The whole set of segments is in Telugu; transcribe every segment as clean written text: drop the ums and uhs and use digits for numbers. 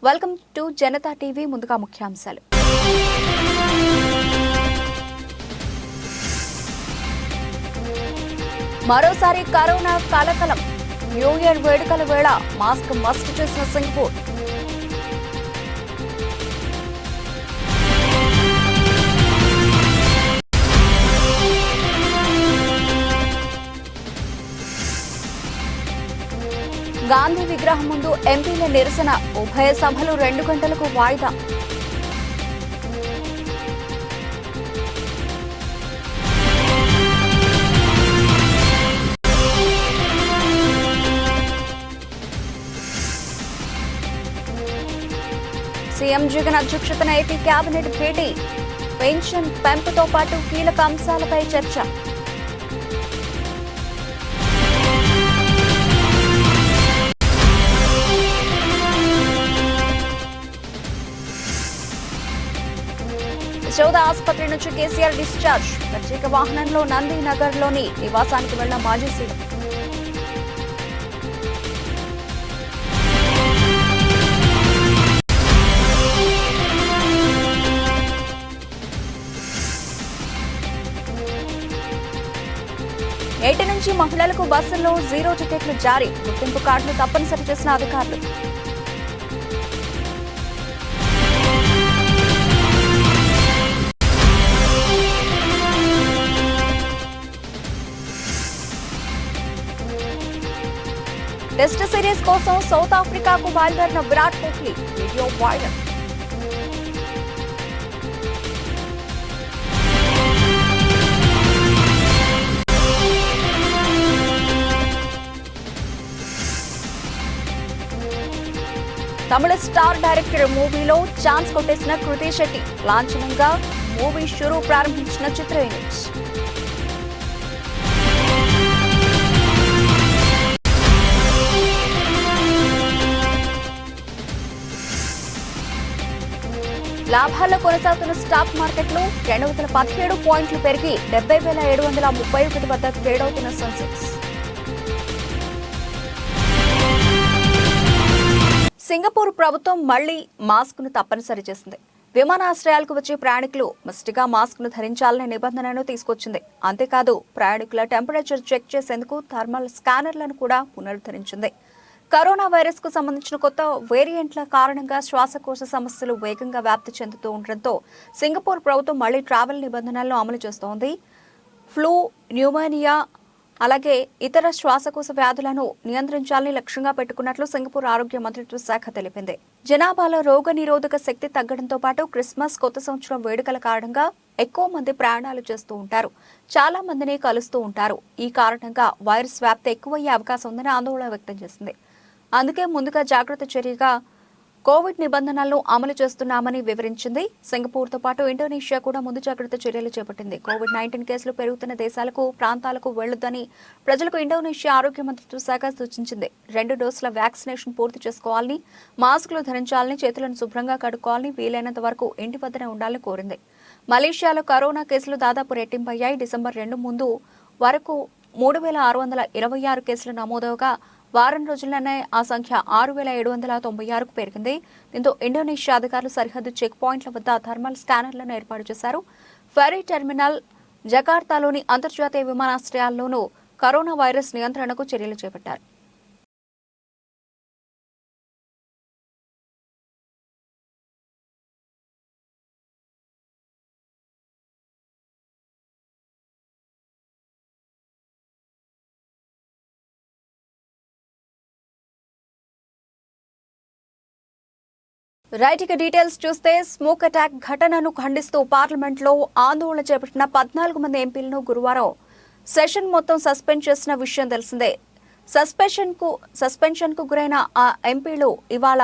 Welcome to Janata TV. ముందుగా ముఖ్యాంశాలు. మరోసారి కరోనా కలకలం. న్యూ ఇయర్ వేడుకల వేళ మాస్క్ మస్ట్ చేసిన సింగపూర్. గాంధీ విగ్రహం ముందు ఎంపీల నిరసన. ఉభయ సభలు 2 గంటలకు వాయిదా. సీఎం జగన్ అధ్యక్షతన ఏపీ కేబినెట్ భేటీ. పెన్షన్ పెంపుతో పాటు కీలక అంశాలపై చర్చ. యశోద ఆసుపత్రి నుంచి కేసీఆర్ డిశ్చార్జ్. ప్రత్యేక వాహనంలో నందినగర్ లోని నివాసానికి వెళ్లిన మాజీ సీఎం. నేటి నుంచి మహిళలకు బస్సుల్లో 0 టికెట్లు జారీ. గుర్తింపు కార్డులు తప్పనిసరి చేసిన అధికారులు. టెస్ట్ సిరీస్ కోసం సౌత్ ఆఫ్రికాకు బయలుదేరిన విరాట్ కోహ్లీ. Video viral. తమిళ స్టార్ డైరెక్టర్ మూవీలో ఛాన్స్ కొట్టేసిన కృతి శెట్టి. లాంఛనంగా మూవీ షురూ ప్రారంభించిన చిత్ర యూనిట్. లాభాల్లో కొనసాగుతున్న స్టాక్ మార్కెట్లు. 217 పాయింట్లు పెరిగి 70,731 వద్ద ట్రేడ్ అవుతున్న సెన్సెక్స్. సింగపూర్ ప్రభుత్వం మళ్లీ మాస్క్ ను తప్పనిసరి చేసింది. విమానాశ్రయాలకు వచ్చే ప్రయాణికులు మస్ట్గా మాస్క్ ను ధరించాలనే నిబంధనను తీసుకొచ్చింది. అంతేకాదు ప్రయాణికుల టెంపరేచర్ చెక్ చేసేందుకు థర్మల్ స్కానర్లను కూడా పునరుద్ధరించింది. కరోనా వైరస్ కు సంబంధించిన కొత్త వేరియంట్ల కారణంగా శ్వాసకోశ సమస్యలు వేగంగా వ్యాప్తి చెందుతూ ఉండడంతో సింగపూర్ ప్రభుత్వం మళ్లీ ట్రావెల్ నిబంధనలను అమలు చేస్తోంది. ఫ్లూ, న్యూమోనియా అలాగే ఇతర శ్వాసకోశ వ్యాధులను నియంత్రించాలని లక్ష్యంగా పెట్టుకున్నట్లు సింగపూర్ ఆరోగ్య మంత్రిత్వ శాఖ తెలిపింది. జనాభాలో రోగ నిరోధక శక్తి తగ్గడంతో పాటు క్రిస్మస్, కొత్త సంవత్సరం వేడుకల కారణంగా ఎక్కువ మంది ప్రయాణాలు చేస్తూ ఉంటారు. చాలా మందిని కలుస్తూ ఉంటారు. ఈ కారణంగా వైరస్ వ్యాప్తి ఎక్కువయ్యే అవకాశం ఉందని ఆందోళన వ్యక్తం చేసింది. అందుకే ముందుగా జాగ్రత్త చర్యగా కోవిడ్ నిబంధనలను అమలు చేస్తున్నామని వివరించింది. సింగపూర్తో పాటు ఇండోనేషియా కూడా ముందు జాగ్రత్త చర్యలు చేపట్టింది. కోవిడ్-19 కేసులు పెరుగుతున్న దేశాలకు, ప్రాంతాలకు వెళ్లొద్దని ప్రజలకు ఇండోనేషియా ఆరోగ్య మంత్రిత్వ శాఖ సూచించింది. 2 డోసుల వ్యాక్సినేషన్ పూర్తి చేసుకోవాలని, మాస్కులు ధరించాలని, చేతులను శుభ్రంగా కడుక్కోవాలని, వీలైనంత వరకు ఇంటి వద్దనే ఉండాలని కోరింది. మలేషియాలో కరోనా కేసులు దాదాపు రెట్టింపయ్యాయి. డిసెంబర్ 2 ముందు వరకు 3,626 కేసులు నమోదవగా వారం రోజుల్లోనే ఆ సంఖ్య 6,796కు పెరిగింది. దీంతో ఇండోనేషియా అధికారులు సరిహద్దు చెక్ పాయింట్ల వద్ద థర్మల్ స్కానర్లను ఏర్పాటు చేశారు. ఫెరీ టెర్మినల్, జకార్తాలోని అంతర్జాతీయ విమానాశ్రయాల్లోనూ కరోనా వైరస్ నియంత్రణకు చర్యలు చేపట్టారు. రైట్, ఇక డీటెయిల్స్ చూస్తే స్మోక్ అటాక్ ఘటనను ఖండిస్తూ పార్లమెంట్లో ఆందోళన చేపట్టిన 14 మంది ఎంపీలను గురువారం సెషన్ మొత్తం సస్పెండ్ చేసిన విషయం తెలిసిందే. సస్పెన్షన్ కు గురైన ఆ ఎంపీలు ఇవాళ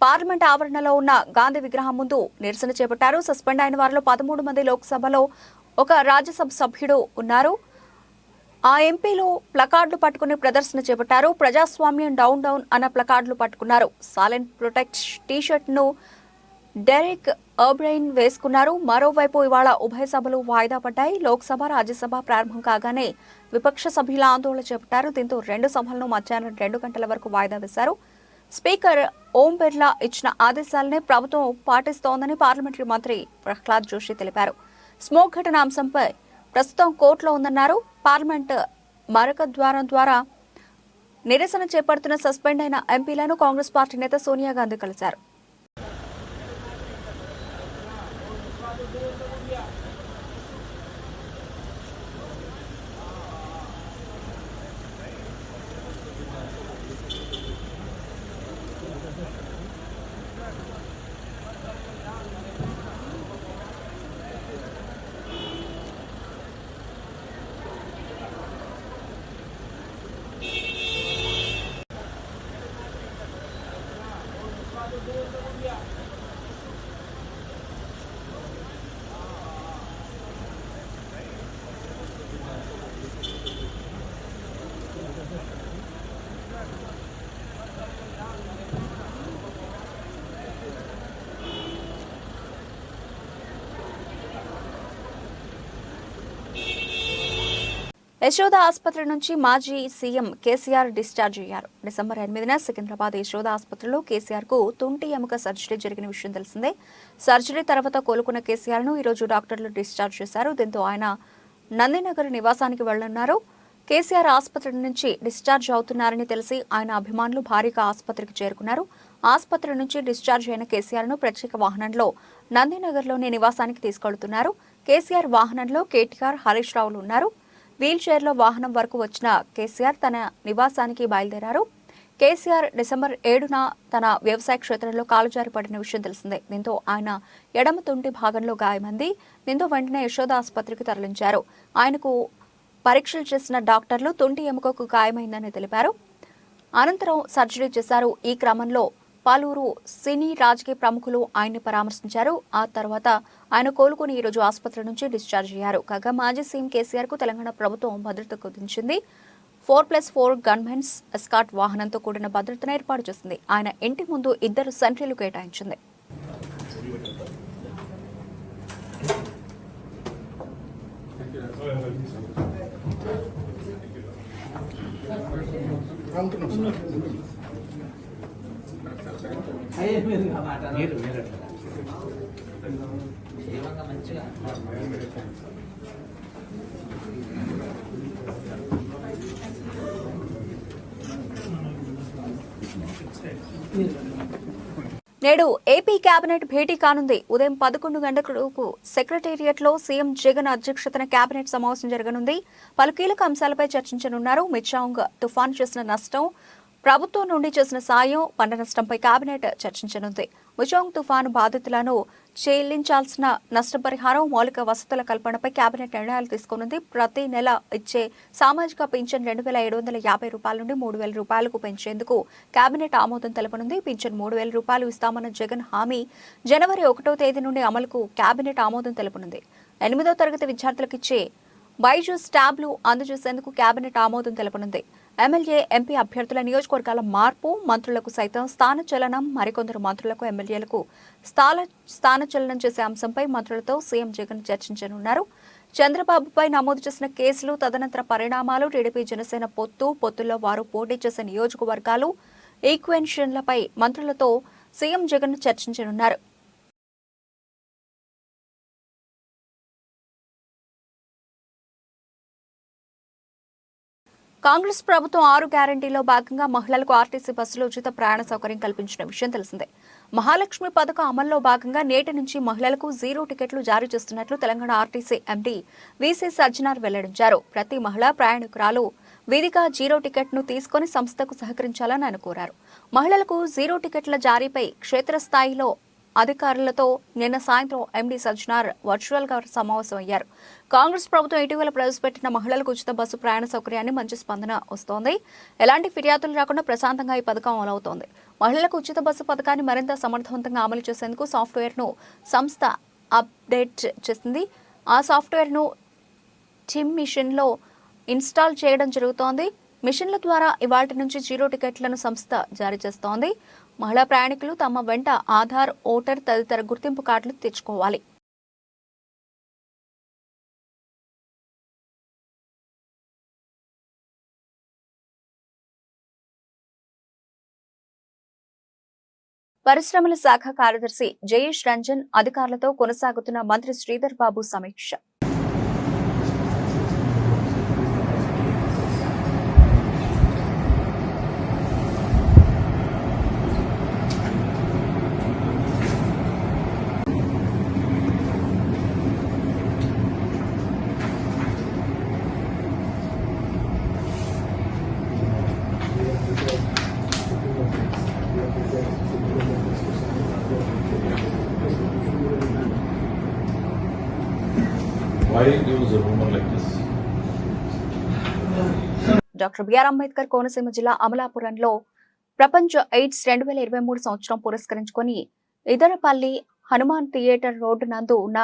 పార్లమెంట్ ఆవరణలో ఉన్న గాంధీ విగ్రహం ముందు నిరసన చేపట్టారు. సస్పెండ్ అయిన వారిలో 13 మంది లోక్సభలో, ఒక రాజ్యసభ సభ్యుడు ఉన్నారు. ఆ ఎంపీలు ప్లకార్డులు పట్టుకుని ప్రదర్శన చేపట్టారు. ప్రజాస్వామ్యం డౌన్ డౌన్ అన్న ప్లకార్డులు పట్టుకున్నారు. సైలెంట్ ప్రొటెక్ట్ టీ-షర్ట్ ను డెరెక్ ఓబ్రైన్ వేసుకున్నారు. మరోవైపు ఇవాళ ఉభయ సభలు వాయిదా పడ్డాయి. లోక్సభ, రాజ్యసభ ప్రారంభం కాగానే విపక్ష సభ్యుల ఆందోళన చేపట్టారు. దీంతో 2 సభలను మధ్యాహ్నం 2 గంటల వరకు వాయిదా వేశారు. స్పీకర్ ఓం బిర్లా ఇచ్చిన ఆదేశాలనే ప్రభుత్వం పాటిస్తోందని పార్లమెంటరీ మంత్రి ప్రహ్లాద్ జోషి తెలిపారు. స్మోక్ ఘటన అంశంపై ప్రస్తుతం కోర్టులో ఉందన్నారు. పార్లమెంట్ మరొక ద్వారం ద్వారా నిరసన చేపడుతున్న సస్పెండ్ అయిన ఎంపీలను కాంగ్రెస్ పార్టీ నేత సోనియా గాంధీ కలిశారు. యశోద ఆసుపత్రి నుంచి మాజీ సీఎం కేసీఆర్ డిశ్చార్జ్ అయ్యారు. డిసెంబర్ 8న సికింద్రాబాద్ యశోద ఆసుపత్రిలో కేసీఆర్ కు తుంటి ఎముక సర్జరీ జరిగిన విషయం తెలిసిందే. సర్జరీ తర్వాత కోలుకున్న కేసీఆర్ ను ఈరోజు డాక్టర్లు డిశ్చార్జ్ చేశారు. దీంతో ఆయన నందినగర్ నివాసానికి వెళ్లనున్నారు. కేసీఆర్ ఆసుపత్రి నుంచి డిశ్చార్జ్ అవుతున్నారని తెలిసి ఆయన అభిమానులు భారీగా ఆసుపత్రికి చేరుకున్నారు. ఆసుపత్రి నుంచి డిశ్చార్జ్ అయిన కేసీఆర్ ను ప్రత్యేక వాహనంలో నందినగర్లోని నివాసానికి తీసుకెళ్తున్నారు. కేసీఆర్ వాహనంలో కేటీఆర్, హరీష్ రావులు ఉన్నారు. వీల్ చైర్లో వాహనం వరకు వచ్చిన కేసీఆర్ తన నివాసానికి బయలుదేరారు. కేసీఆర్ డిసెంబర్ 7న తన వ్యవసాయ క్షేత్రంలో కాలు జారి పడిన విషయం తెలిసిందే. దీంతో ఆయన ఎడమ తుంటి భాగంలో గాయమైంది. దీంతో వెంటనే యశోద ఆసుపత్రికి తరలించారు. ఆయనకు పరీక్షలు చేసిన డాక్టర్లు తుంటి ఎముకకు గాయమైందని తెలిపారు. అనంతరం సర్జరీ చేశారు. ఈ క్రమంలో పలువురు సినీ రాజకీయ ప్రముఖులు ఆయన్ని పరామర్శించారు. ఆ తర్వాత ఆయన కోలుకుని ఈరోజు ఆసుపత్రి నుంచి డిశ్చార్జ్ అయ్యారు. కాగా మాజీ సీఎం కేసీఆర్ కు తెలంగాణ ప్రభుత్వం భద్రత కుదించింది. 4+4 గన్మెన్స్ ఎస్కాట్ వాహనంతో కూడిన భద్రతను ఏర్పాటు చేసింది. ఆయన ఇంటి ముందు 2 సెంట్రీలు కేటాయించింది. నేడు ఏపీ కేబినెట్ భేటీ కానుంది. ఉదయం 11 గంటలకు సెక్రటేరియట్ లో సీఎం జగన్ అధ్యక్షతన కేబినెట్ సమావేశం జరగనుంది. పలు కీలక అంశాలపై చర్చించనున్నారు. మిచాంగ్ తుఫాను చేసిన నష్టం, ప్రభుత్వం నుండి చేసిన సాయం, పంట నష్టంపై కేబినెట్ చర్చించనుంది. మిచాంగ్ తుఫాను బాధితులను చెల్లించాల్సిన నష్టపరిహారం, మౌలిక వసతుల కల్పనపై కేబినెట్ నిర్ణయాలు తీసుకోనుంది. ప్రతి నెల ఇచ్చే సామాజిక పింఛన్ 2,750 రూపాయల నుండి 3,000 రూపాయలకు పెంచేందుకు కేబినెట్ ఆమోదం తెలపనుంది. పింఛన్ 3,000 రూపాయలు ఇస్తామన్న జగన్ హామీ జనవరి 1వ తేదీ నుండి అమలుకు కేబినెట్ ఆమోదం తెలపనుంది. 8వ తరగతి విద్యార్థులకు ఇచ్చే బైజూస్ ట్యాబ్లు అందజేసేందుకు కేబినెట్ ఆమోదం తెలపనుంది. ఎమ్మెల్యే, ఎంపీ అభ్యర్థుల నియోజకవర్గాల మార్పు, మంత్రులకు సైతం స్థానచలనం, మరికొందరు మంత్రులకు, ఎమ్మెల్యేలకు స్థానచలనం చేసే అంశంపై మంత్రులతో సీఎం జగన్ చర్చించనున్నారు. చంద్రబాబుపై నమోదు చేసిన కేసులు, తదనంతర పరిణామాలు, టీడీపీ జనసేన పొత్తుల్లో వారు పోటీ చేసే నియోజకవర్గాలు, ఈక్వెన్షన్లపై మంత్రులతో సీఎం జగన్ చర్చించనున్నారు. కాంగ్రెస్ ప్రభుత్వం 6 గ్యారంటీలో భాగంగా మహిళలకు ఆర్టీసీ బస్సులో ఉచిత ప్రయాణ సౌకర్యం కల్పించిన విషయం తెలిసిందే. మహాలక్ష్మి పథకం అమల్లో భాగంగా నేటి నుంచి మహిళలకు 0 టికెట్లు జారీ చేస్తున్నట్లు Telangana RTC MD VC Sajjanar వెల్లడించారు. ప్రతి మహిళా ప్రయాణికురాలు విధిగా 0 టికెట్ను తీసుకుని సంస్థకు సహకరించాలని ఆయన కోరారు. మహిళలకు 0 టికెట్ల జారీపై క్షేత్రస్థాయిలో అధికారులతో నిన్న సాయంత్రం ఎండీ సజ్జనార్ వర్చువల్ గా సమావేశమయ్యారు. కాంగ్రెస్ ప్రభుత్వం ఇటీవల ప్రవేశపెట్టిన మహిళలకు ఉచిత బస్సు ప్రయాణ సౌకర్యాన్ని మంచి స్పందన వస్తోంది. ఎలాంటి ఫిర్యాదులు రాకుండా ప్రశాంతంగా ఈ పథకం అమలవుతోంది. మహిళలకు ఉచిత బస్సు పథకాన్ని మరింత సమర్థవంతంగా అమలు చేసేందుకు సాఫ్ట్వేర్ ను సంస్థ అప్డేట్ చేసింది. ఆ సాఫ్ట్వేర్ ను టిమ్ మిషన్ లో ఇన్స్టాల్ చేయడం జరుగుతోంది. మిషన్ల ద్వారా ఇవాళ్టి నుంచి 0 టికెట్లను సంస్థ జారీ చేస్తోంది. మహిళా ప్రయాణికులు తమ వెంట ఆధార్, ఓటర్ తదితర గుర్తింపు కార్డులు తెచ్చుకోవాలి. పరిశ్రమల శాఖ కార్యదర్శి జయేష్ రంజన్ అధికారులతో కొనసాగుతున్న మంత్రి శ్రీధర్ బాబు సమీక్ష. Why there was a rumor like this? Doctor B R Ambedkar Konaseema జిల్లా అమలాపురంలో ప్రపంచ ఎయిడ్స్ 2023 సంవత్సరం పురస్కరించుకొని ఇదరపల్లి హనుమాన్ థియేటర్ రోడ్డు నందు ఉన్న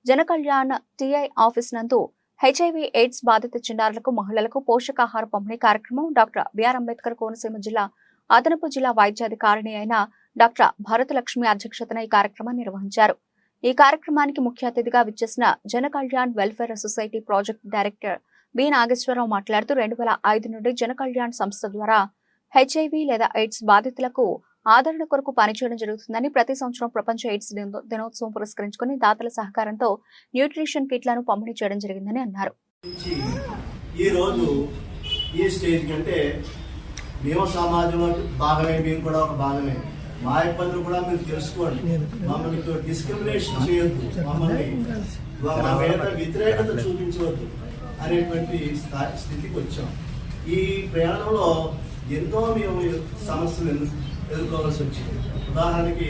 జనకళ్యాణ్ టిఐ ఆఫీస్ నందు హెచ్ఐవి ఎయిడ్స్ బాధిత చిన్నారులకు మహిళలకు పోషకాహార పంపిణీ కార్యక్రమం డాక్టర్ బిఆర్ అంబేద్కర్ కోనసీమ జిల్లా అదనపు జిల్లా వైద్యాధికారిణి అయిన డాక్టర్ భరతలక్ష్మి అధ్యక్షతన ఈ కార్యక్రమాన్ని నిర్వహించారు. ఈ కార్యక్రమానికి ముఖ్య అతిథిగా విచ్చేసిన Janakalyan welfare society project director B Nageswararao మాట్లాడుతూ 2005 నుండి జనకళ్యాణ్ సంస్థ ద్వారా హెచ్ఐవి లేదా ఎయిడ్స్ బాధితులకు ఆదరణ కొరకు పనిచేయడం జరుగుతుందని, ప్రతి సంవత్సరం ప్రపంచ ఎయిడ్స్ దినోత్సవం పురస్కరించుకుని దాతల సహకారంతో న్యూట్రిషన్ కిట్లను పంపిణీ చేయడం జరిగిందని అన్నారు. ఈ రోజు ఈ స్టేజ్ కంటే మేము సమాజంలో భాగమే, మేము కూడా ఒక భాగమే. మా ఇబ్బందులు కూడా మీరు తెలుసుకోండి. మమ్మల్ని డిస్క్రిమినేషన్ చేయొద్దు, మమ్మల్ని మా మీద వ్యతిరేకత చూపించవద్దు అనేటువంటి స్థితికి వచ్చాం. ఈ ప్రయాణంలో ఎన్నో మేము సమస్యలు ఎదుర్కోవాల్సి వచ్చింది. ఉదాహరణకి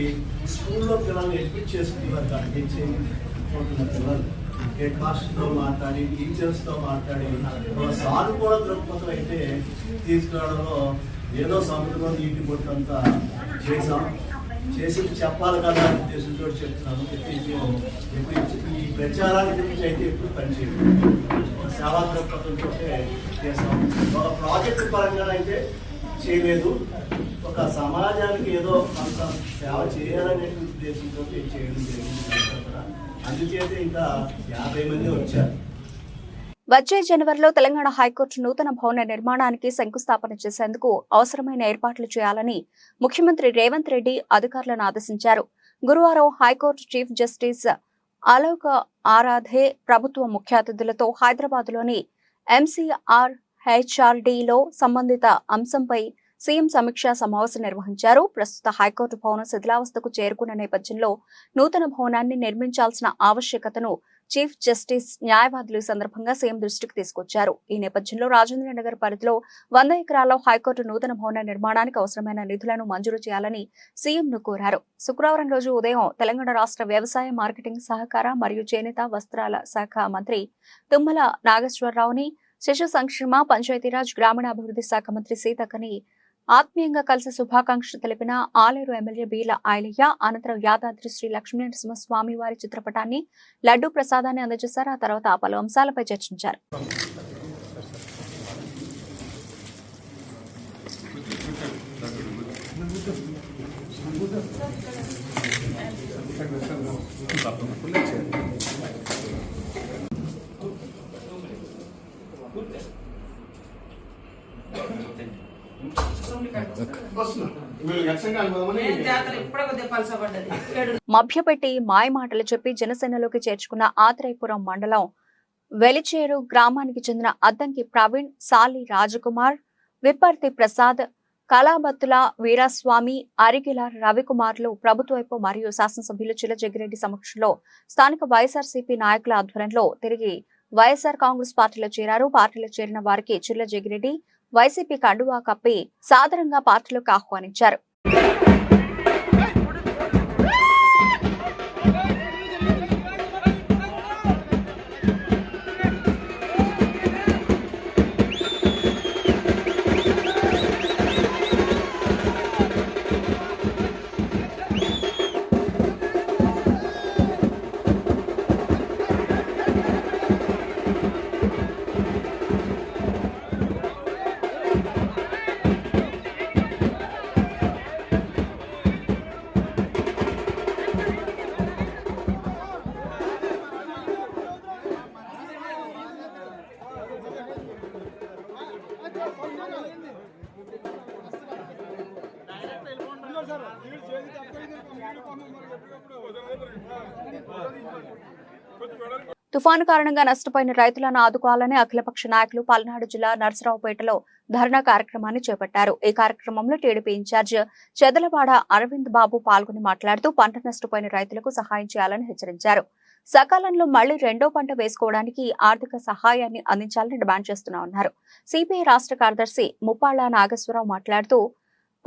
స్కూల్లో పిల్లల్ని అడ్మిట్ చేసుకునే వారికి అడ్మిట్ పిల్లలు హెడ్ మాస్టర్తో మాట్లాడి, టీచర్స్తో మాట్లాడి సానుకూల దృక్పథం అయితే తీసుకురావడంలో ఏదో సముద్రంలో నీటి బొట్టంతా చేసి చెప్పాలి కదా ఉద్దేశంతో చెప్తున్నాను. ఎప్పుడు ఈ ప్రచారానికి గురించి అయితే ఎప్పుడు పనిచేయదు, సేవా దృక్పథంతో చేసాం. ఒక ప్రాజెక్టు పరంగా అయితే చేయలేదు, ఒక సమాజానికి ఏదో కొంత సేవ చేయాలనే ఉద్దేశంతో చేయడం జరిగింది. అందుచేత ఇంకా 50 మంది వచ్చారు. వచ్చే జనవరిలో తెలంగాణ హైకోర్టు నూతన భవన నిర్మాణానికి శంకుస్థాపన చేసేందుకు అవసరమైన ఏర్పాట్లు చేయాలని ముఖ్యమంత్రి రేవంత్ రెడ్డి అధికారులను ఆదేశించారు. గురువారం high court chief justice Alok Aradhe ప్రభుత్వ ముఖ్య అతిథులతో హైదరాబాద్లోని ఎంసీఆర్ హెచ్ఆర్డీలో సంబంధిత అంశంపై సీఎం సమీక్షా సమావేశం నిర్వహించారు. ప్రస్తుత హైకోర్టు భవనం శిథిలావస్థకు చేరుకున్న నేపథ్యంలో నూతన భవనాన్ని నిర్మించాల్సిన ఆవశ్యకతను చీఫ్ జస్టిస్ న్యాయవాదులు ఈ సందర్భంగా సీఎం దృష్టికి తీసుకొచ్చారు. ఈ నేపథ్యంలో రాజేంద్రనగర్ పరిధిలో 100 ఎకరాల్లో హైకోర్టు నూతన భవన నిర్మాణానికి అవసరమైన నిధులను మంజూరు చేయాలని సీఎంను కోరారు. శుక్రవారం రోజు ఉదయం తెలంగాణ రాష్ట్ర వ్యవసాయ, మార్కెటింగ్, సహకార మరియు చేనేత వస్త్రాల శాఖ మంత్రి తుమ్మల నాగేశ్వరరావుని, శిశు సంక్షేమ, పంచాయతీరాజ్, గ్రామీణాభివృద్ధి శాఖ మంత్రి సీతక్కని ఆత్మీయంగా కలిసి శుభాకాంక్షలు తెలిపిన ఆలేరు ఎమ్మెల్యే బీల ఐలయ్య అనంతరం యాదాద్రి శ్రీ లక్ష్మీనరసింహస్వామి వారి చిత్రపటాన్ని, లడ్డూ ప్రసాదాన్ని అందజేశారు. ఆ తర్వాత పలు అంశాలపై చర్చించారు. మభ్యపెట్టి మాయమాటలు చెప్పి జనసేనలోకి చేర్చుకున్న ఆత్రేయపురం మండలం వెలిచేరు గ్రామానికి చెందిన అద్దంకి ప్రవీణ్, సాలి రాజకుమార్, విప్పర్తి ప్రసాద్, కళాబత్తుల వీరాస్వామి, అరిగిల రవికుమార్లు ప్రభుత్వైపు మరియు శాసనసభ్యులు చిల్ల జగ్గిరెడ్డి సమక్షంలో స్థానిక వైఎస్ఆర్సీపీ నాయకుల ఆధ్వర్యంలో తిరిగి వైఎస్ఆర్ కాంగ్రెస్ పార్టీలో చేరారు. పార్టీలో చేరిన వారికి చిల్ల జగ్గిరెడ్డి వైసీపీ కండువా కప్పి సాదరంగా పార్టీలోకి ఆహ్వానించారు. తుఫాను కారణంగా నష్టపోయిన రైతులను ఆదుకోవాలని అఖిలపక్ష నాయకులు పల్నాడు జిల్లా నర్సరావుపేటలో ధర్నా కార్యక్రమాన్ని చేపట్టారు. ఈ కార్యక్రమంలో టీడీపీ ఇన్ఛార్జ్ చెదలవాడ అరవింద్ బాబు పాల్గొని మాట్లాడుతూ పంట నష్టపోయిన రైతులకు సహాయం చేయాలని హెచ్చరించారు. సకాలంలో మళ్లీ రెండో పంట వేసుకోవడానికి ఆర్థిక సహాయాన్ని అందించాలని డిమాండ్ చేస్తున్నామన్నారు. సిపిఐ రాష్ట్ర కార్యదర్శి ముప్పాళ్ల నాగేశ్వరరావు మాట్లాడుతూ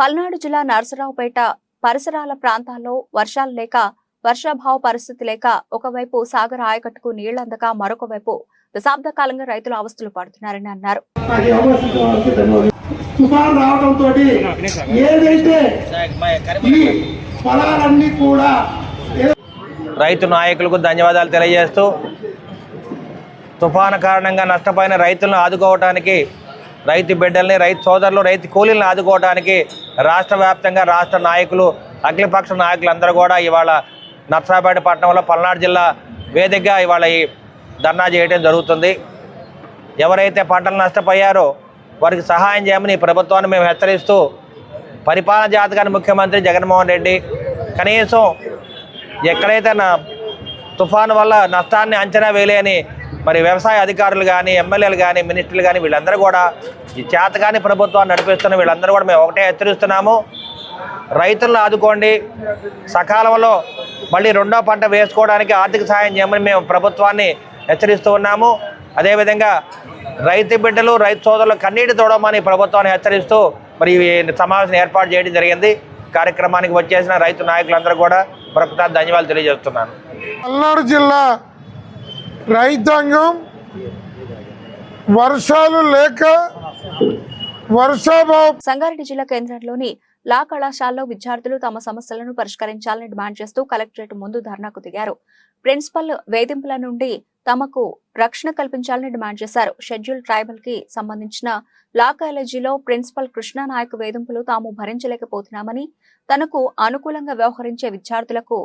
పల్నాడు జిల్లా నర్సరావుపేట పరిసరాల ప్రాంతాల్లో వర్షాలు లేక వర్షాభావ పరిస్థితి లేక ఒకవైపు సాగర్ ఆయకట్టుకు నీళ్లందక మరొక వైపు దశాబ్ద కాలంగా రైతులు అవస్థలు పడుతున్నారని అన్నారు. తుఫాన్ రావడంతో ఏదైతే ఈ పొలాలన్నీ కూడా రైతు నాయకులకు ధన్యవాదాలు తెలియజేస్తూ తుఫాను కారణంగా నష్టపోయిన రైతులను ఆదుకోవడానికి రైతు బిడ్డల్ని రైతు సోదరులు రైతు కూలీలను ఆదుకోవడానికి రాష్ట్ర వ్యాప్తంగా రాష్ట్ర నాయకులు అఖిలపక్ష నాయకులందరూ కూడా ఇవాళ నర్సరావుపేట పట్టణంలో పల్నాడు జిల్లా వేదికగా ఇవాళ ఈ ధర్నా చేయడం జరుగుతుంది. ఎవరైతే పంటలు నష్టపోయారో వారికి సహాయం చేయమని ఈ ప్రభుత్వాన్ని మేము హెచ్చరిస్తూ పరిపాలన జాతకాన్ని ముఖ్యమంత్రి జగన్మోహన్ రెడ్డి కనీసం ఎక్కడైతే తుఫాను వల్ల నష్టాన్ని అంచనా వేయలేని మరి వ్యవసాయ అధికారులు కానీ ఎమ్మెల్యేలు కానీ మినిస్టర్లు కానీ వీళ్ళందరూ కూడా ఈ చేతకాని ప్రభుత్వాన్ని నడిపిస్తున్న వీళ్ళందరూ కూడా మేము ఒకటే హెచ్చరిస్తున్నాము. రైతులను ఆదుకోండి, సకాలంలో మళ్ళీ రెండో పంట వేసుకోవడానికి ఆర్థిక సహాయం చేయమని మేము ప్రభుత్వాన్ని హెచ్చరిస్తూ ఉన్నాము. అదేవిధంగా రైతు బిడ్డలు రైతు సోదరులు కన్నీటి తోడమని ప్రభుత్వాన్ని హెచ్చరిస్తూ మరి ఈ సమావేశం ఏర్పాటు చేయడం జరిగింది. కార్యక్రమానికి వచ్చేసిన రైతు నాయకులందరూ కూడా మరొకసారి ధన్యవాదాలు తెలియజేస్తున్నాను. పల్నాడు జిల్లా రైతాంగం వర్షాలు లేక వర్షాభావం సంగారెడ్డి జిల్లా కేంద్రంలోని లా కళాశాలలో విద్యార్థులు తమ సమస్యలను పరిష్కరించాలని డిమాండ్ చేస్తూ కలెక్టరేట్ ముందు ధర్నాకు దిగారు. ప్రిన్సిపల్ వేధింపుల నుండి తమకు రక్షణ కల్పించాలని డిమాండ్ చేశారు. షెడ్యూల్ ట్రైబల్ కి సంబంధించిన లా కాలేజీలో ప్రిన్సిపల్ కృష్ణానాయక్ వేధింపులు తాము భరించలేకపోతున్నామని, తనకు అనుకూలంగా వ్యవహరించే విద్యార్థులకు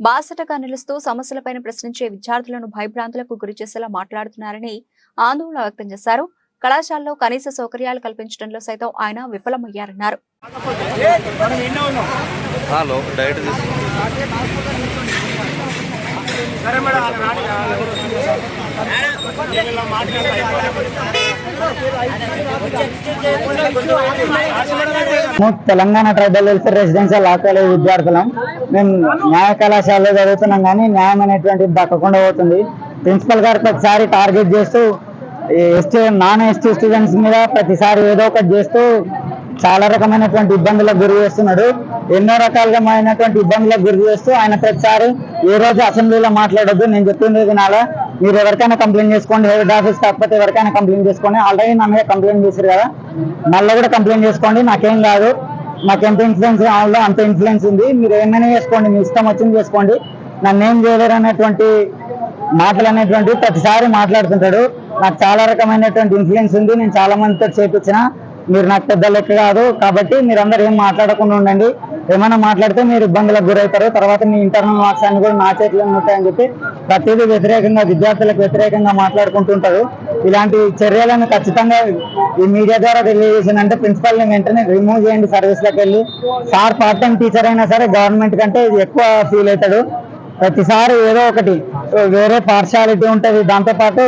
బాసటగా నిలుస్తూ సమస్యలపైన ప్రశ్నించే విద్యార్థులను భయభ్రాంతులకు గురి చేసేలా మాట్లాడుతున్నారని ఆందోళన వ్యక్తం చేశారు. కళాశాలలో కనీస సౌకర్యాలు కల్పించడంలో సైతం ఆయన విఫలమయ్యారన్నారు. Telangana tribal welfare residential law college విద్యార్థులం. మేము న్యాయ కళాశాలలో చదువుతున్నాం, కానీ న్యాయం అనేటువంటిది దక్కకుండా పోతుంది. ప్రిన్సిపల్ గారు ప్రతిసారి టార్గెట్ చేస్తూ నాన్ ఎస్టీ స్టూడెంట్స్ మీద ప్రతిసారి ఏదో ఒకటి చేస్తూ చాలా రకమైనటువంటి ఇబ్బందులకు గురి చేస్తున్నాడు. ఎన్నో రకాలమైనటువంటి ఇబ్బందులకు గురి చేస్తూ ఆయన ప్రతిసారి ఏ రోజు అసెంబ్లీలో మాట్లాడొద్దు, నేను చెప్పింది వినాలా, మీరు ఎవరికైనా కంప్లైంట్ చేసుకోండి, హెడ్ ఆఫీస్ కాకపోతే ఎవరికైనా కంప్లైంట్ చేసుకోండి, ఆల్రెడీ నా మీద కంప్లైంట్ చేశారు కదా, మళ్ళీ కూడా కంప్లైంట్ చేసుకోండి, నాకేం కాదు, నాకు ఎంత ఇన్ఫ్లుయెన్స్ కావాలో అంత ఇన్ఫ్లుయెన్స్ ఉంది, మీరు ఏమైనా చేసుకోండి, మీ ఇష్టం వచ్చింది చేసుకోండి, నన్ను ఏం చేయలేరు అనేటువంటి మాటలు అనేటువంటి ప్రతిసారి మాట్లాడుతుంటాడు. నాకు చాలా రకమైనటువంటి ఇన్ఫ్లుయెన్స్ ఉంది, నేను చాలా మందితో చేపించిన, మీరు నాకు పెద్ద లెక్క కాదు, కాబట్టి మీరందరూ ఏం మాట్లాడకుండా ఉండండి, ఏమైనా మాట్లాడితే మీరు ఇబ్బందులకు గురవుతారు, తర్వాత మీ ఇంటర్నల్ మార్క్స్ అన్ని కూడా నా చేతిలో ఉంటాయని చెప్పి ప్రతిదీ వ్యతిరేకంగా విద్యార్థులకు వ్యతిరేకంగా మాట్లాడుకుంటుంటారు. ఇలాంటి చర్యలను ఖచ్చితంగా ఈ మీడియా ద్వారా తెలియజేసిందంటే ప్రిన్సిపల్ని వెంటనే రిమూవ్ చేయండి సర్వీస్లోకి వెళ్ళి. సార్ పార్ట్ టైం టీచర్ అయినా సరే గవర్నమెంట్ కంటే ఎక్కువ ఫీల్ అవుతాడు. ప్రతిసారి ఏదో ఒకటి వేరే పార్షాలిటీ ఉంటుంది. దాంతోపాటు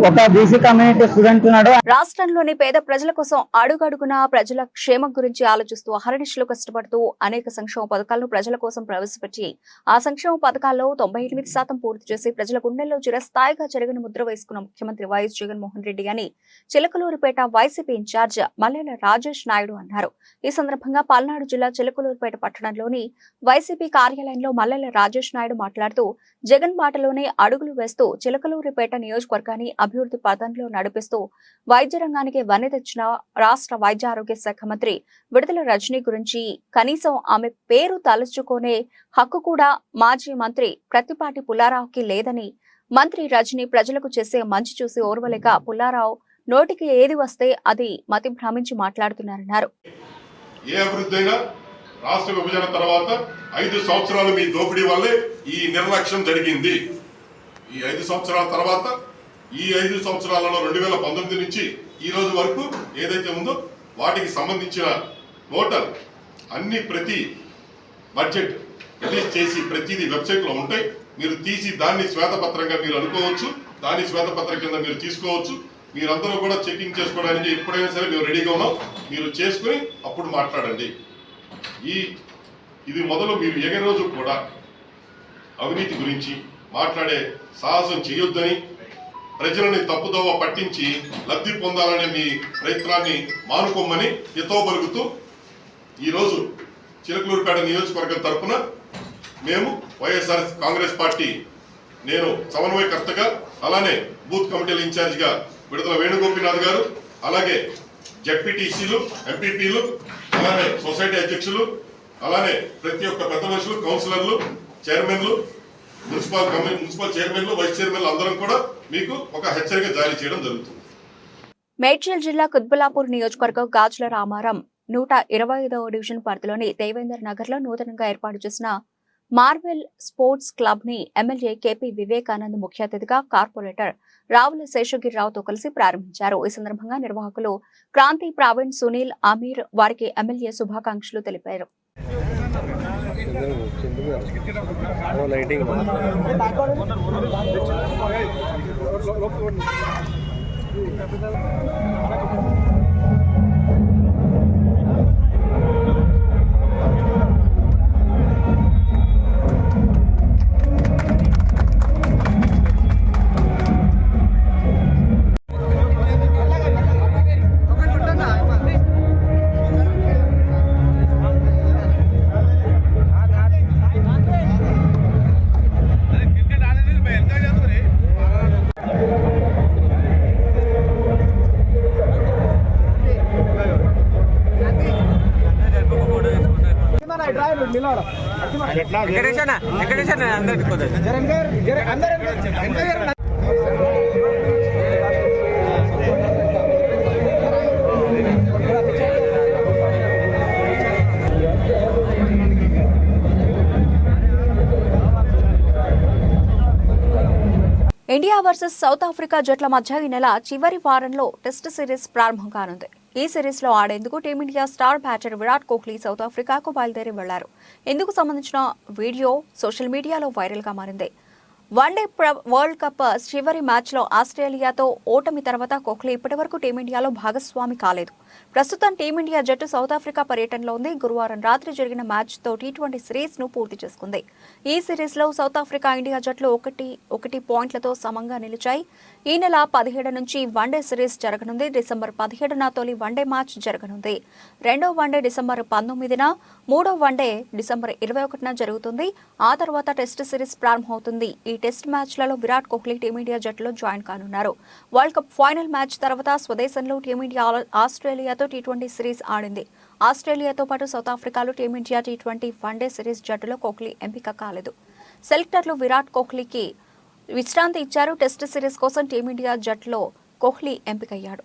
ఒక బీసీ కమ్యూనిటీ స్టూడెంట్ ఉన్నాడు. రాష్ట్రంలోని పేద ప్రజల కోసం అడుగడుగునా ప్రజల క్షేమం గురించి ఆలోచిస్తూ అహర్నిశలు కష్టపడుతూ అనేక సంక్షేమ పథకాలను ప్రజల కోసం ప్రవేశపెట్టి ఆ సంక్షేమ పథకాల్లో 98% పూర్తి చేసి ప్రజల గుండెల్లో చిరస్థాయిగా చెరగని ముద్ర వేసుకున్న ముఖ్యమంత్రి వైఎస్ జగన్మోహన్ రెడ్డి అని చిలకలూరిపేట వైసీపీ ఇన్ఛార్జ్ మల్లెల రాజేష్ నాయుడు అన్నారు. ఈ సందర్భంగా పల్నాడు జిల్లా చిలకలూరిపేట పట్టణంలోని వైసీపీ కార్యాలయంలో మల్లెల రాజేష్ నాయుడు మాట్లాడుతూ జగన్ బాటలోనే అడుగులు వేస్తూ చిలకలూరిపేట నియోజకవర్గాన్ని అభివృద్ధి పథంలో నడిపిస్తూ వైద్య రంగానికి వన్నె తెచ్చిన రాష్ట్ర వైద్య ఆరోగ్య శాఖ మంత్రి విడుదల రజనీ గురించి కనీసం ఆమె పేరు తలుచుకునే హక్కు కూడా మాజీ మంత్రి ప్రత్తిపాటి పుల్లారావుకి లేదని, మంత్రి రజనీ ప్రజలకు చేసే మంచి చూసి ఓర్వలేక పుల్లారావు నోటికి ఏది వస్తే అది మతి భ్రమించి మాట్లాడుతున్నారన్నారు. ఏ అభివృద్ధి అయినా రాష్ట్ర విభజన తర్వాత 5 సంవత్సరాలు మీ దోపిడీ వల్లే ఈ నిర్లక్ష్యం జరిగింది. ఈ 5 సంవత్సరాల తర్వాత ఈ 5 సంవత్సరాలలో 2019 నుంచి ఈ రోజు వరకు ఏదైతే ఉందో వాటికి సంబంధించిన టోటల్ అన్ని ప్రతి బడ్జెట్ రిలీజ్ చేసి ప్రతిదీ వెబ్సైట్లో ఉంటాయి. మీరు తీసి దాన్ని శ్వేతపత్రంగా మీరు అనుకోవచ్చు, దాన్ని శ్వేతపత్రం కింద మీరు తీసుకోవచ్చు. మీరందరూ కూడా చెకింగ్ చేసుకోవడానికి ఎప్పుడైనా సరే మేము రెడీగా ఉన్నాం. మీరు చేసుకుని అప్పుడు మాట్లాడండి. ఇది మొదలు మీరు ఏ రోజు కూడా అవినీతి గురించి మాట్లాడే సాహసం చేయొద్దని, ప్రజలని తప్పుదోవ పట్టించి లబ్ధి పొందాలనే మీ ప్రయత్నాన్ని మానుకోమని హితోబలుగుతూ ఈరోజు చిలకలూరుపేట నియోజకవర్గం తరఫున మేము వైఎస్ఆర్ కాంగ్రెస్ పార్టీ, నేను సమన్వయకర్తగా, అలానే బూత్ కమిటీల ఇన్ఛార్జిగా విడుదల వేణుగోపినాథ్ గారు, అలాగే జెడ్పీటీసీలు, ఎంపీపీలు, అలానే సొసైటీ అధ్యక్షులు, అలానే ప్రతి ఒక్క పెద్ద మనుషులు, కౌన్సిలర్లు, చైర్మన్లు, మున్సిపల్ చైర్మన్లు, వైస్ చైర్మన్లు అందరం కూడా మీకు ఒక హెచ్చరిక జారీ చేయడం జరుగుతుంది. మేడ్చల్ జిల్లా కుత్బుల్లాపూర్ నియోజకవర్గం గాజుల రామారం 125వ డివిజన్ పరిధిలోని దేవేందర్ నగర్ లో నూతనంగా ఏర్పాటు చేసిన మార్వెల్ స్పోర్ట్స్ క్లబ్ ని ఎమ్మెల్యే కేపీ వివేకానంద్ ముఖ్య అతిథిగా కార్పొరేటర్ రావుల శేషగిరిరావుతో కలిసి ప్రారంభించారు. ఈ సందర్భంగా నిర్వాహకులు క్రాంతి, ప్రవీణ్, సునీల్, అమీర్ వారికి ఎమ్మెల్యే శుభాకాంక్షలు తెలిపారు. ఇండియా వర్సెస్ సౌత్ ఆఫ్రికా జట్ల మధ్య ఈ నెల చివరి వారంలో టెస్ట్ సిరీస్ ప్రారంభం కానుంది. ఈ సిరీస్ లో ఆడేందుకు team India star batter Virat Kohli south ఆఫ్రికాకు బయలుదేరి వెళ్లారు. ఇందుకు సంబంధించిన వీడియో సోషల్ మీడియాలో వైరల్ గా మారింది. వన్డే వరల్డ్ కప్ చివరి మ్యాచ్ లో ఆస్ట్రేలియాతో ఓటమి తర్వాత కోహ్లీ ఇప్పటివరకు టీమిండియాలో భాగస్వామి కాలేదు. ప్రస్తుతం టీమిండియా జట్టు సౌత్ ఆఫ్రికా పర్యటనలో ఉంది. గురువారం రాత్రి జరిగిన మ్యాచ్ తో T20 సిరీస్ ను పూర్తి చేసుకుంది. ఈ సిరీస్ లో సౌత్ ఆఫ్రికా, ఇండియా జట్లు 1-1 పాయింట్లతో సమంగా నిలిచాయి. ఈ నెల 17 నుంచి వన్డే సిరీస్ జరగనుంది. డిసెంబర్ 17న తొలి వన్డే మ్యాచ్ జరగనుంది. రెండో వన్డే డిసెంబర్ 19న, మూడో వన్డే డిసెంబర్ 21న జరుగుతుంది. ఆ తర్వాత టెస్ట్ సిరీస్ ప్రారంభమవుతుంది. ఈ టెస్ట్ మ్యాచ్లలో విరాట్ కోహ్లీ టీమిండియా జట్టులో జాయిన్ కానున్నారు. వరల్డ్ కప్ ఫైనల్ మ్యాచ్ తర్వాత స్వదేశంలో టీమిండియా ఆస్ట్రేలియాతో T20 సిరీస్ ఆడింది. ఆస్ట్రేలియాతో పాటు సౌత్ ఆఫ్రికాలో టీమిండియా T20 వన్డే సిరీస్ జట్టులో కోహ్లీ ఎంపిక కాలేదు. సెలెక్టర్లు విరాట్ కోహ్లీకి విశ్రాంతి ఇచ్చారు. టెస్ట్ సిరీస్ కోసం టీమిండియా జట్టులో కోహ్లీ ఎంపికయ్యాడు.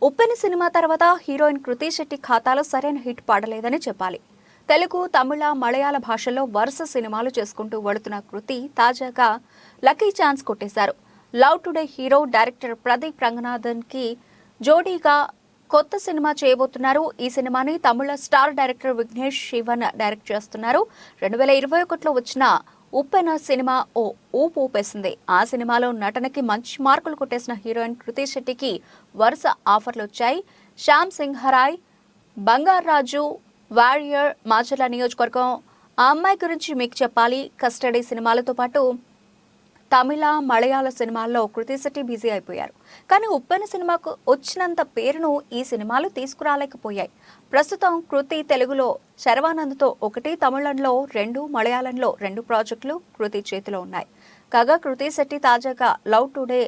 ఉప్పెన సినిమా తర్వాత హీరోయిన్ కృతి శెట్టి ఖాతాలో సరైన హిట్ పడలేదని చెప్పాలి. తెలుగు, తమిళ, మలయాళ భాషల్లో వరుస సినిమాలు చేసుకుంటూ వెళుతున్న కృతి తాజాగా లక్కీ ఛాన్స్ కొట్టేశారు. Love today hero director Pradeep Ranganathan కి జోడీగా కొత్త సినిమా చేయబోతున్నారు. ఈ సినిమాని తమిళ star director Vignesh Shivan direct చేస్తున్నారు. 2021లో వచ్చిన ఉప్పెన సినిమా ఓ ఊపు ఊపేసింది. ఆ సినిమాలో నటనకి మంచి మార్కులు కొట్టేసిన హీరోయిన్ కృతి శెట్టికి వరుస ఆఫర్లు వచ్చాయి. శ్యామ్ సింహరాయ్, బంగారాజు, వారియర్, మాచర్ల నియోజకవర్గం, ఆ అమ్మాయి గురించి మీకు చెప్పాలి, కస్టడీ సినిమాలతో పాటు తమిళ, మలయాళ సినిమాల్లో కృతి శెట్టి బిజీ అయిపోయారు. కానీ ఉప్పెన సినిమాకు వచ్చినంత పేరును ఈ సినిమాలు తీసుకురాలేకపోయాయి. ప్రస్తుతం కృతి తెలుగులో శర్వానంద్తో 1, తమిళంలో 2, మలయాళంలో 2 ప్రాజెక్టులు కృతి చేతిలో ఉన్నాయి. కాగా కృతి శెట్టి తాజాగా love today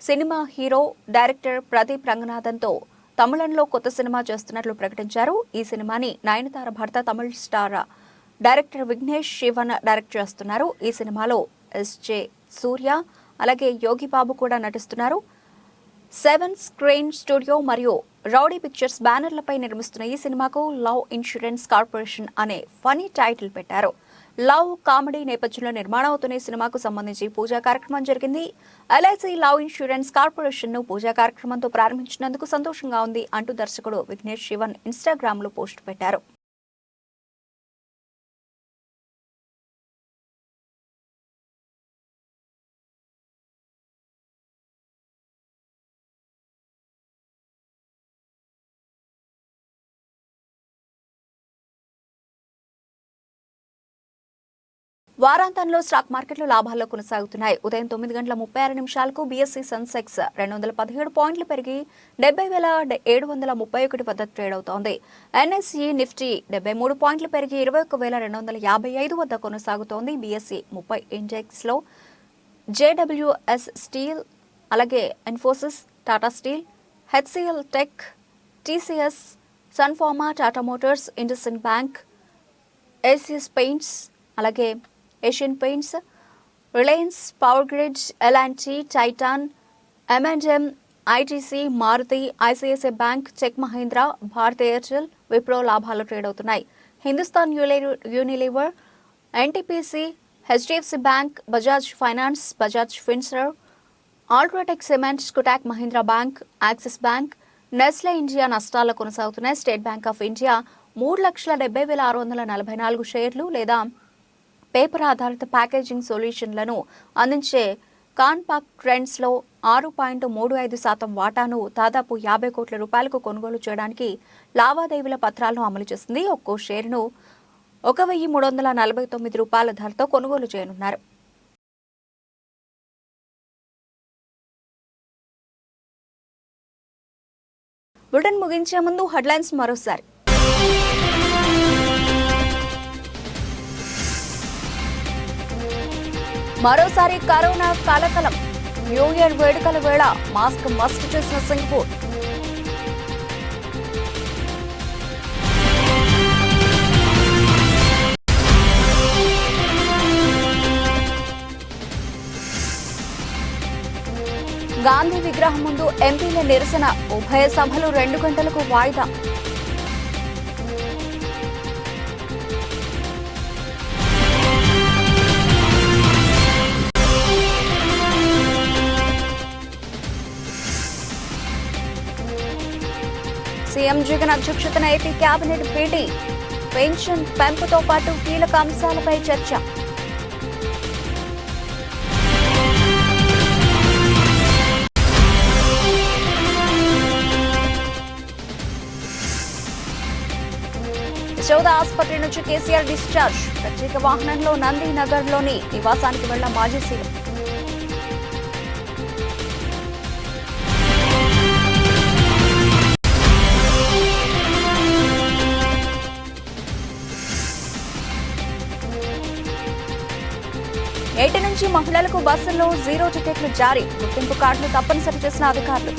cinema hero director Pradeep రంగనాథన్తో తమిళంలో కొత్త సినిమా చేస్తున్నట్లు ప్రకటించారు. ఈ సినిమాని నయనతార భర్త తమిళ star director Vignesh Shivan direct చేస్తున్నారు. ఈ సినిమాలో S.J. సూర్య, అలాగే యోగి బాబు కూడా నటిస్తున్నారు. 7 స్క్రీన్ స్టూడియో మరియు రౌడీ పిక్చర్స్ బ్యానర్లపై నిర్మిస్తున్న ఈ సినిమాకు లవ్ ఇన్సూరెన్స్ కార్పొరేషన్ అనే ఫనీ టైటిల్ పెట్టారు. లవ్ కామెడీ నేపథ్యంలో నిర్మాణం అవుతున్న ఈ సినిమాకు సంబంధించి పూజా కార్యక్రమం జరిగింది. ఎల్ఐసి లవ్ ఇన్సూరెన్స్ కార్పొరేషన్ ను పూజా కార్యక్రమంతో ప్రారంభించినందుకు సంతోషంగా ఉంది అంటూ దర్శకుడు విఘ్నేష్ శివన్ ఇన్స్టాగ్రామ్ లో పోస్ట్ పెట్టారు. వారాంతంలో స్టాక్ మార్కెట్లు లాభాల్లో కొనసాగుతున్నాయి. ఉదయం 9:36 బీఎస్సీ సెన్సెక్స్ 217 పాయింట్లు పెరిగి 70,731 వద్ద ట్రేడ్ అవుతోంది. ఎన్ఎస్ఈ నిఫ్టీ 73 పాయింట్లు పెరిగి 21,255 వద్ద కొనసాగుతోంది. బీఎస్సీ 30 ఇండెక్స్ లో జేడబ్ల్యూఎస్ స్టీల్, అలాగే Infosys, Tata steel, HCL tech, TCS, Sun Pharma, Tata motors, IndusInd bank, Asian paints, అలాగే Asian paints, Reliance, power grid, L&T, Titan, M&M, ITC, Maruti, ICICI bank, చెక్ మహీంద్రా, భారత్ ఎయిర్టెల్, విప్రో లాభాలు ట్రేడ్ అవుతున్నాయి. Hindustan Unilever, NTPC, HDFC bank, Bajaj finance, Bajaj Finserv, UltraTech cement, Kotak Mahindra bank, Axis bank, Nestle India నష్టాల్లో కొనసాగుతున్నాయి. స్టేట్ బ్యాంక్ ఆఫ్ ఇండియా 3,70,644 షేర్లు లేదా పేపర్ ఆధారిత ప్యాకేజింగ్ సొల్యూషన్లను అందించే కాన్పాక్ ట్రెండ్స్ లో 6.35% వాటాను దాదాపు 50 కోట్ల రూపాయలకు కొనుగోలు చేయడానికి లావాదేవీల పత్రాలను అమలు చేసింది. ఒక్కో షేరును 1,349 రూపాయల ధరతో కొనుగోలు చేయనున్నారు. బులెటిన్ ముగించే ముందు హెడ్లైన్స్ మరోసారి. మరోసారి కరోనా కలకలం. న్యూ ఇయర్ వేడుకల వేళ మాస్క్ మస్ట్ చేసిన సింగపూర్. గాంధీ విగ్రహం ముందు ఎంపీల నిరసన. ఉభయ సభలు 2 గంటలకు వాయిదా. సీఎం జగన్ అధ్యక్షతన ఏపీ కేబినెట్ భేటీ. పెన్షన్ పెంపుతో పాటు కీలక అంశాలపై చర్చ. యశోద ఆసుపత్రి నుంచి కేసీఆర్ డిశ్చార్జ్. ప్రత్యేక వాహనంలో నందినగర్లోని నివాసానికి వెళ్ల మాజీ సీఎం. నేటి నుంచి మహిళలకు బస్సుల్లో 0 టికెట్లు జారీ. గుర్తింపు కార్డులు తప్పనిసరి చేసిన అధికారులు.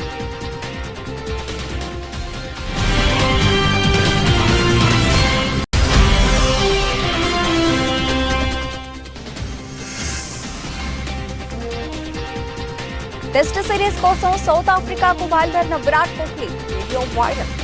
టెస్ట్ సిరీస్ కోసం సౌత్ ఆఫ్రికాకు బయలుదేరిన విరాట్ కోహ్లీ. Video viral.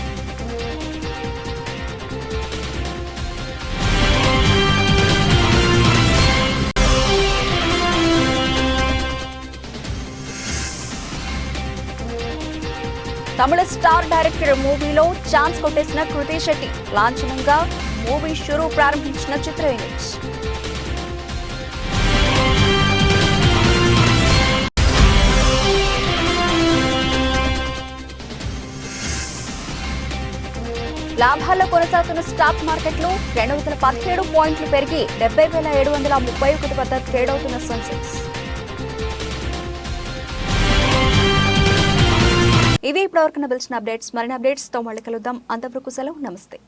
తమిళ స్టార్ డైరెక్టర్ మూవీలో ఛాన్స్ కొట్టేసిన కృతి శెట్టి. లాంఛనంగా మూవీ షురూ ప్రారంభించిన చిత్ర యూనిట్. లాభాల్లో కొనసాగుతున్న స్టాక్ మార్కెట్లు 217 పాయింట్లు పెరిగి 70,731 వద్ద ట్రేడ్ అవుతున్న సెన్సెక్స్. ఇవి ఇప్పటివరకు నిలిచిన అప్డేట్స్. మరిన్ని అప్డేట్స్ తో మళ్ళీ కలుద్దాం. అంతవరకు సెలవు. నమస్తే.